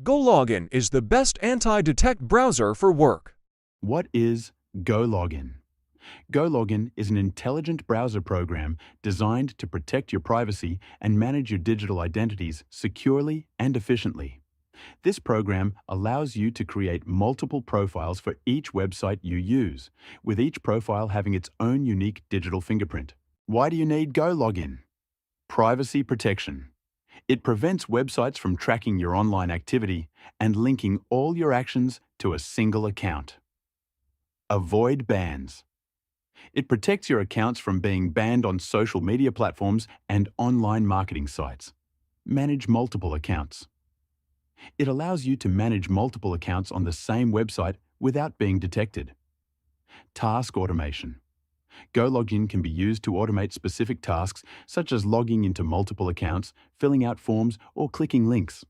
GoLogin is the best anti-detect browser for work. What is GoLogin? GoLogin is an intelligent browser program designed to protect your privacy and manage your digital identities securely and efficiently. This program allows you to create multiple profiles for each website you use, with each profile having its own unique digital fingerprint. Why do you need GoLogin? Privacy protection. It prevents websites from tracking your online activity and linking all your actions to a single account. Avoid bans. It protects your accounts from being banned on social media platforms and online marketing sites. Manage multiple accounts. It allows you to manage multiple accounts on the same website without being detected. Task automation. GoLogin can be used to automate specific tasks such as logging into multiple accounts, filling out forms, or clicking links.